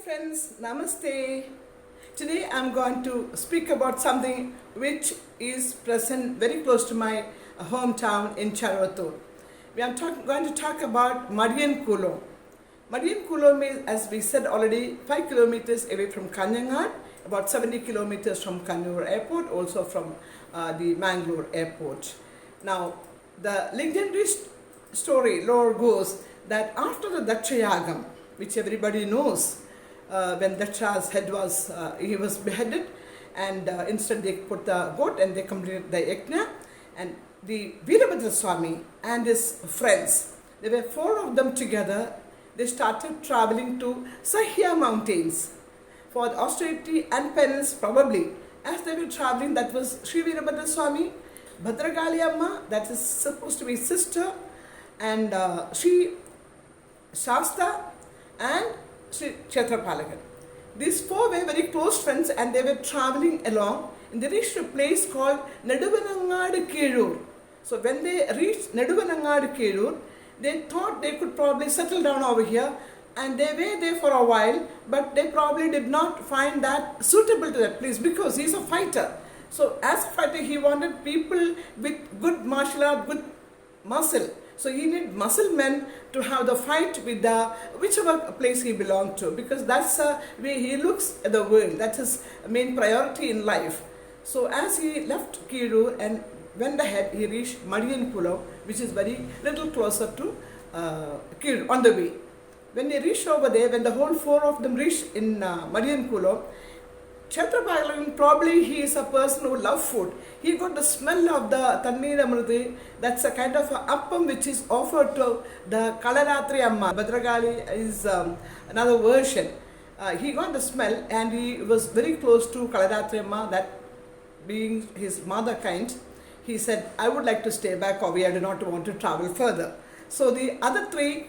friends, Namaste. Today I'm going to speak about something which is present very close to my hometown in Charvattur. We are going to talk about Madiyan Kulom. Madiyan Kulom is, as we said already, 5 kilometers away from Kanyanad, about 70 kilometers from Kannur Airport, also from the Mangalore Airport. Now, the legendary story lore goes that after the Dakshayagam, which everybody knows, when Daksha's head was, he was beheaded, and instead they put the goat and they completed the yajna, and the Veerabhadra Swami and his friends, there were 4 of them together, they started traveling to Sahya mountains for austerity and penance probably. As they were traveling, that was Sri Veerabhadra Swami, Bhadragali Amma, that is supposed to be sister, and Sri Shasta and Sri Kshetrapalakan. These 4 were very close friends and they were traveling along, and they reached a place called Neduvanangadu Kelur. So when they reached Neduvanangadu Kelur, they thought they could probably settle down over here, and they were there for a while, but they probably did not find that suitable to that place because he's a fighter. So as a fighter, he wanted people with good martial art, good muscle. So he needed muscle men to have the fight with the whichever place he belonged to, because that's the way he looks at the world. That's his main priority in life. So as he left Kirur and went ahead, he reached Madiyan Kulom, which is very little closer to Kirur on the way. When they reached over there, when the whole 4 of them reached in Madiyan Kulom, Kshetrapalakan, probably he is a person who loves food. He got the smell of the Tannir Amruti. That's a kind of a appam which is offered to the Kalaratri Amma. Bhadragali is another version. He got the smell and he was very close to Kalaratri Amma, that being his mother kind. He said, I would like to stay back over here, I do not want to travel further. So the other 3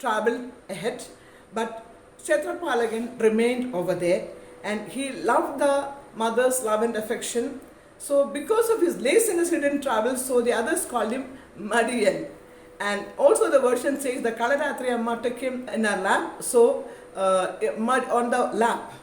traveled ahead, but Kshetrapalakan remained over there. And he loved the mother's love and affection. So because of his laziness, he didn't travel. So the others called him Madiyan. And also the version says the Kalaratri Amma took him in her lap. So mud on the lap.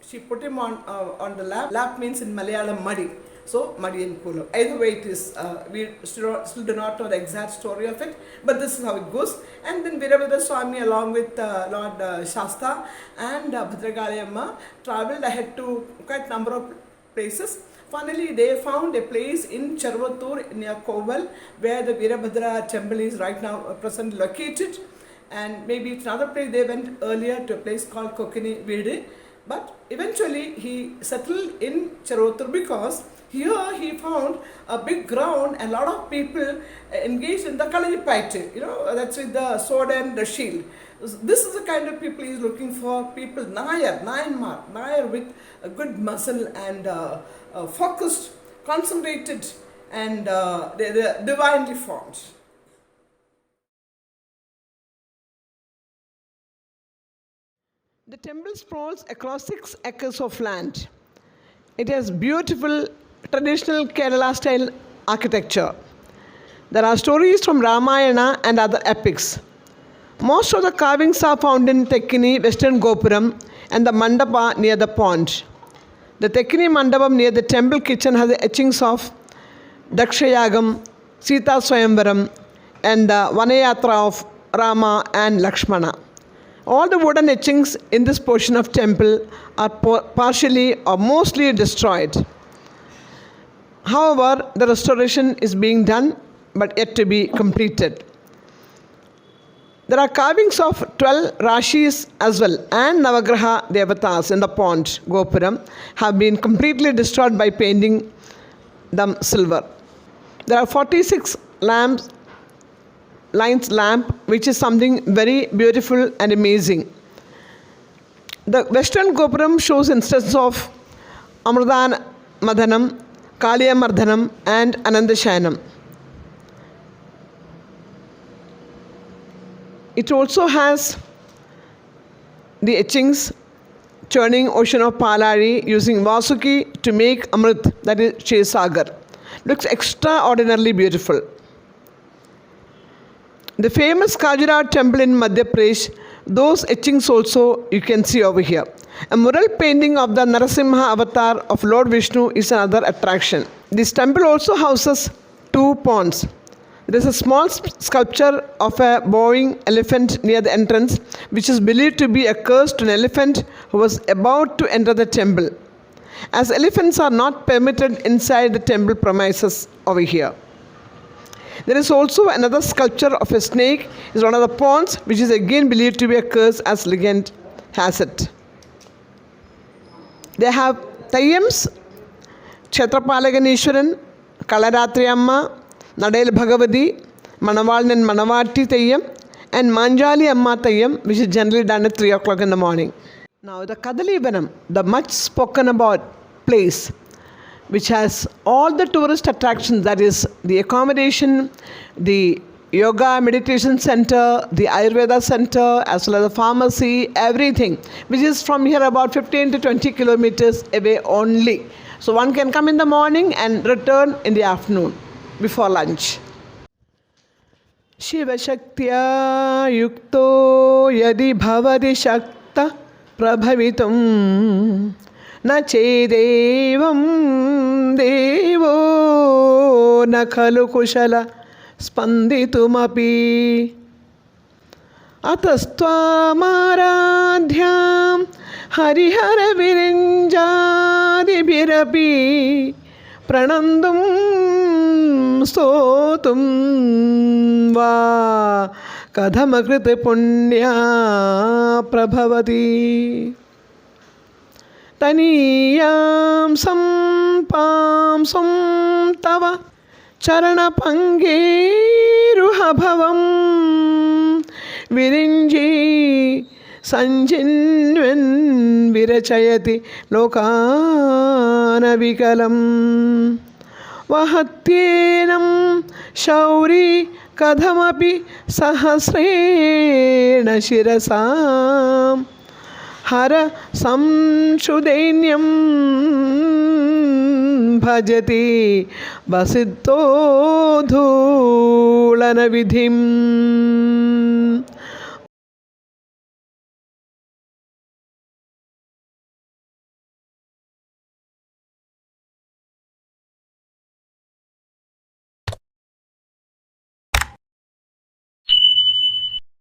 She put him on the lap. Lap means in Malayalam muddy. So Madiyan Kulom. Either way it is, we still do not know the exact story of it, but this is how it goes. And then Veerabhadra Swami along with Lord Shasta and Bhadragali Amma traveled ahead to quite a number of places. Finally they found a place in Charvattur near Koval, where the Veerabhadra temple is right now presently located. And maybe it's another place they went earlier, to a place called Kokini Veedu. But eventually he settled in Charvattur because here he found a big ground and a lot of people engaged in the Kalaripaite, that's with the sword and the shield. This is the kind of people he is looking for, people, Nair with a good muscle and focused, concentrated, and they're divinely formed. The temple sprawls across 6 acres of land. It has beautiful traditional Kerala style architecture. There are stories from Ramayana and other epics. Most of the carvings are found in Tekkini, Western Gopuram, and the Mandapa near the pond. The Tekkini Mandapam near the temple kitchen has the etchings of Dakshayagam, Sita Swayamvaram, and the Vanayatra of Rama and Lakshmana. All the wooden etchings in this portion of temple are partially or mostly destroyed. However, the restoration is being done, but yet to be completed. There are carvings of 12 Rashis as well, and Navagraha Devatas in the pond, Gopuram, have been completely destroyed by painting them silver. There are 46 lines lamp, which is something very beautiful and amazing. The Western Gopuram shows instances of Amrudan Madhanam, Kaliya Mardhanam, and Anandashayanam. It also has the etchings churning ocean of Palari using Vasuki to make Amrit, that is Kshesagar. Looks extraordinarily beautiful. The famous Khajuraho temple in Madhya Pradesh, Those etchings also you can see over here. A mural painting of the Narasimha avatar of Lord Vishnu is another attraction. This temple also houses two ponds. There is a small sculpture of a bowing elephant near the entrance, which is believed to be a curse to an elephant who was about to enter the temple, as elephants are not permitted inside the temple premises over here. There is also another sculpture of a snake in one of the ponds, which is again believed to be a curse, as legend has it. They have Tayyams, Kshetrapalaganeshwaran, Kalaratri Amma, Nadel Bhagavati, Manaval and Manavati Tayyam, and Manjali Amma Tayyam, which is generally done at 3 o'clock in the morning. Now the Kadalivanam, the much spoken about place, which has all the tourist attractions, that is the accommodation, the yoga meditation center, the Ayurveda center, as well as the pharmacy, everything, which is from here about 15 to 20 kilometers away only. So one can come in the morning and return in the afternoon before lunch. Shiva Shaktya Yukto Yadi Bhavati Shakta Prabhavitum Na Chedevam Devo Na Khalu Kushala Spanditumapi Atastvamadhyam Harihara Virinjadibhirapi Pranandam Stotum Va Kadhamakrita Punya Prabhavati Taniyam Sampam Tava Charana Pangeruha Bhavam Virinji Sanjinvan Virachayati Lokana Vikalam Vahatyenam Shauri Kadhamapi Sahasrena Shirasam Hara Samshudainyam Bhajati Basidto Dhulana Vidhim.